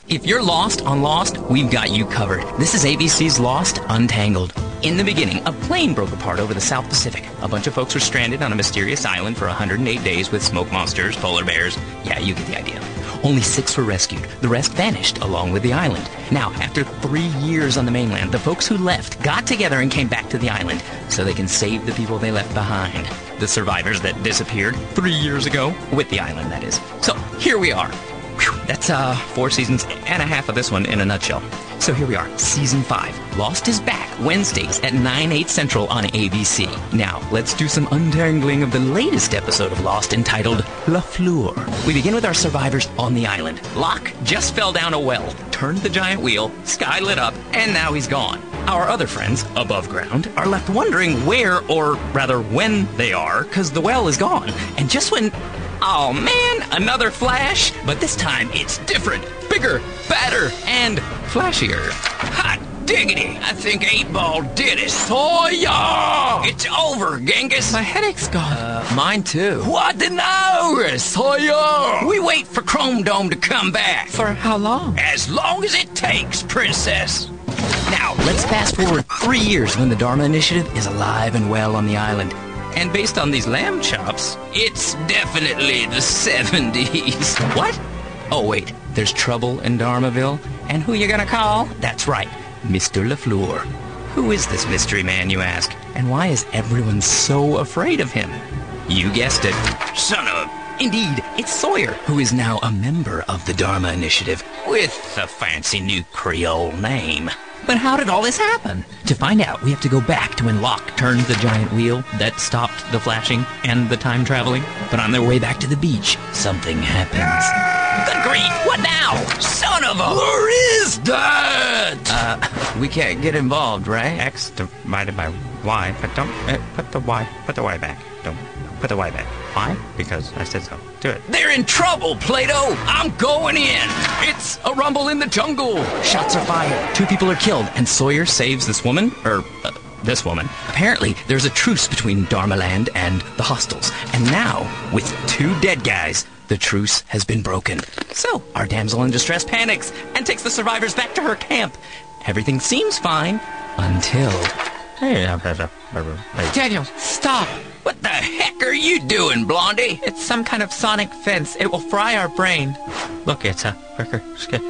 If you're lost on Lost, we've got you covered. This is ABC's Lost Untangled. In the beginning, a plane broke apart over the South Pacific. A bunch of folks were stranded on a mysterious island for 108 days with smoke monsters, polar bears. Yeah, you get the idea. Only 6 were rescued. The rest vanished along with the island. Now, after 3 years on the mainland, the folks who left got together and came back to the island so they can save the people they left behind. The survivors that disappeared 3 years ago, with the island, that is. So, here we are. Whew, that's 4 seasons and a half of this one in a nutshell. So here we are, Season 5. Lost is back, Wednesdays at 9/8 Central on ABC. Now, let's do some untangling of the latest episode of Lost entitled LeFleur. We begin with our survivors on the island. Locke just fell down a well, turned the giant wheel, sky lit up, and now he's gone. Our other friends, above ground, are left wondering where, or rather when they are, because the well is gone. And just when... Oh man, another flash, but this time it's different, bigger, badder, and flashier. Hot diggity, I think 8-Ball did it. Soya! It's over, Genghis. My headache's gone. Mine too. What the no? Soya! We wait for Chrome Dome to come back. For how long? As long as it takes, princess. Now, let's fast forward 3 years when the Dharma Initiative is alive and well on the island. And based on these lamb chops, it's definitely the 70s. What? Oh, wait. There's trouble in Dharmaville? And who you gonna call? That's right, Mr. LeFleur. Who is this mystery man, you ask? And why is everyone so afraid of him? You guessed it. Son of... Indeed, it's Sawyer, who is now a member of the Dharma Initiative, with a fancy new Creole name. But how did all this happen? To find out, we have to go back to when Locke turned the giant wheel that stopped the flashing and the time traveling. But on their way back to the beach, something happens. Good grief, what now? Son of a... Where is that? We can't get involved, right? X divided by Y, but don't put the Y back. Don't put the Y back. Why? Because I said so. Do it. They're in trouble, Plato! I'm going in! It's a rumble in the jungle! Shots are fired. 2 people are killed, and Sawyer saves this woman, this woman. Apparently, there's a truce between Dharmaland and the hostiles, and now, with 2 dead guys, the truce has been broken. So, our damsel in distress panics and takes the survivors back to her camp. Everything seems fine, until... Hey, Daniel, stop! What the heck are you doing, Blondie? It's some kind of sonic fence. It will fry our brain. Look, it's a quicker skip.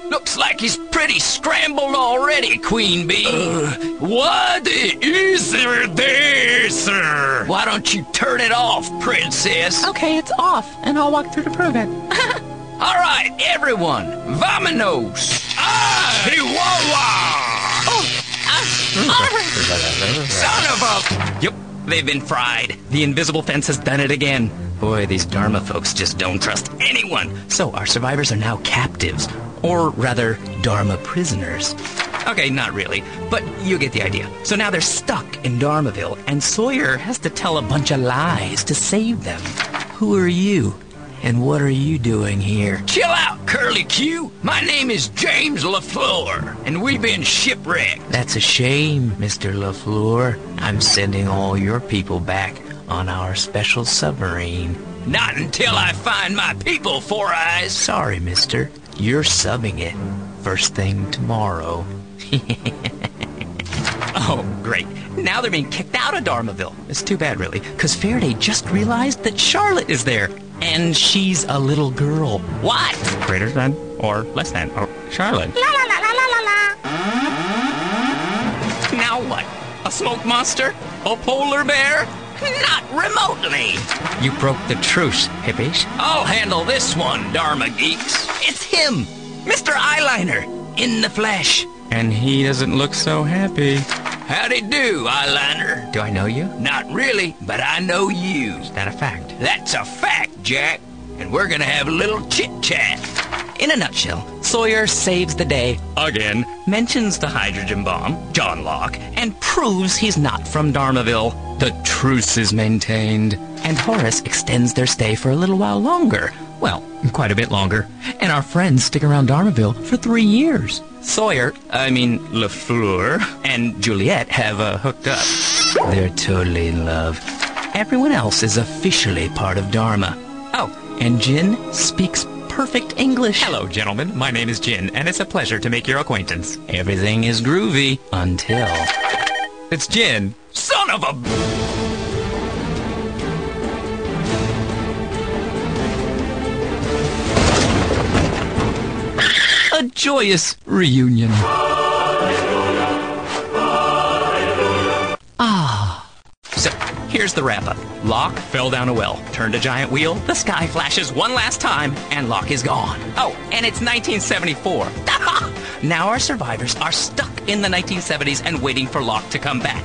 Looks like he's pretty scrambled already, Queen Bee. What is there, sir? Why don't you turn it off, princess? Okay, it's off, and I'll walk through to prove it. All right, everyone, vamonos! Chihuahua! Son of a... Yep, they've been fried. The invisible fence has done it again. Boy, these Dharma folks just don't trust anyone. So our survivors are now captives. Or rather, Dharma prisoners. Okay, not really, but you get the idea. So now they're stuck in Dharmaville, and Sawyer has to tell a bunch of lies to save them. Who are you? And what are you doing here? Chill out, Curly Q. My name is James LeFleur, and we've been shipwrecked. That's a shame, Mr. LeFleur. I'm sending all your people back on our special submarine. Not until I find my people, Four Eyes. Sorry, mister. You're subbing it. First thing tomorrow. Oh, great. Now they're being kicked out of Dharmaville. It's too bad, really, because Faraday just realized that Charlotte is there. And she's a little girl. What? Greater than or less than. Oh, Charlotte. La la la la la la la. Now what? A smoke monster? A polar bear? Not remotely. You broke the truce, hippies. I'll handle this one, Dharma geeks. It's him, Mr. Eyeliner, in the flesh. And he doesn't look so happy. Howdy do, Eyeliner. Do I know you? Not really, but I know you. Is that a fact? That's a fact, Jack. And we're gonna have a little chit-chat. In a nutshell, Sawyer saves the day again, mentions the hydrogen bomb, John Locke, and proves he's not from Dharmaville. The truce is maintained, and Horace extends their stay for a little while longer. Well, quite a bit longer. And our friends stick around Dharmaville for 3 years. LeFleur, and Juliet have hooked up. They're totally in love. Everyone else is officially part of Dharma. Oh, and Jin speaks perfect English. Hello, gentlemen. My name is Jin, and it's a pleasure to make your acquaintance. Everything is groovy until... It's Jin. Son of a... A joyous reunion. So, here's the wrap-up. Locke fell down a well, turned a giant wheel, the sky flashes one last time, and Locke is gone. Oh, and it's 1974. Now our survivors are stuck in the 1970s and waiting for Locke to come back.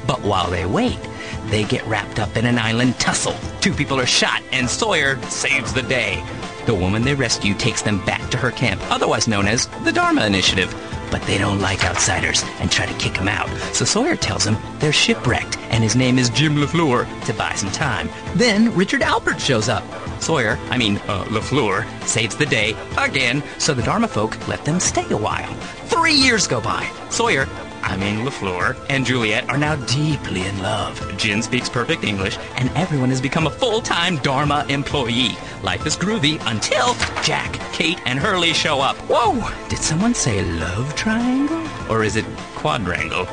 But while they wait, they get wrapped up in an island tussle. 2 people are shot, and Sawyer saves the day. The woman they rescue takes them back to her camp, otherwise known as the Dharma Initiative. But they don't like outsiders and try to kick him out. So Sawyer tells him they're shipwrecked and his name is Jim LeFleur to buy some time. Then Richard Albert shows up. LeFleur saves the day again, so the Dharma folk let them stay a while. 3 years go by. LeFleur and Juliet are now deeply in love. Jin speaks perfect English, and everyone has become a full-time Dharma employee. Life is groovy until Jack, Kate, and Hurley show up. Whoa! Did someone say love triangle? Or is it quadrangle?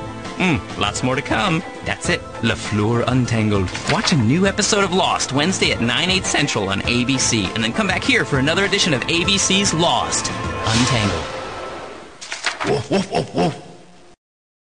Lots more to come. That's it. LeFleur Untangled. Watch a new episode of Lost Wednesday at 9/8 Central on ABC, and then come back here for another edition of ABC's Lost Untangled. Woof, woof, woof, woof.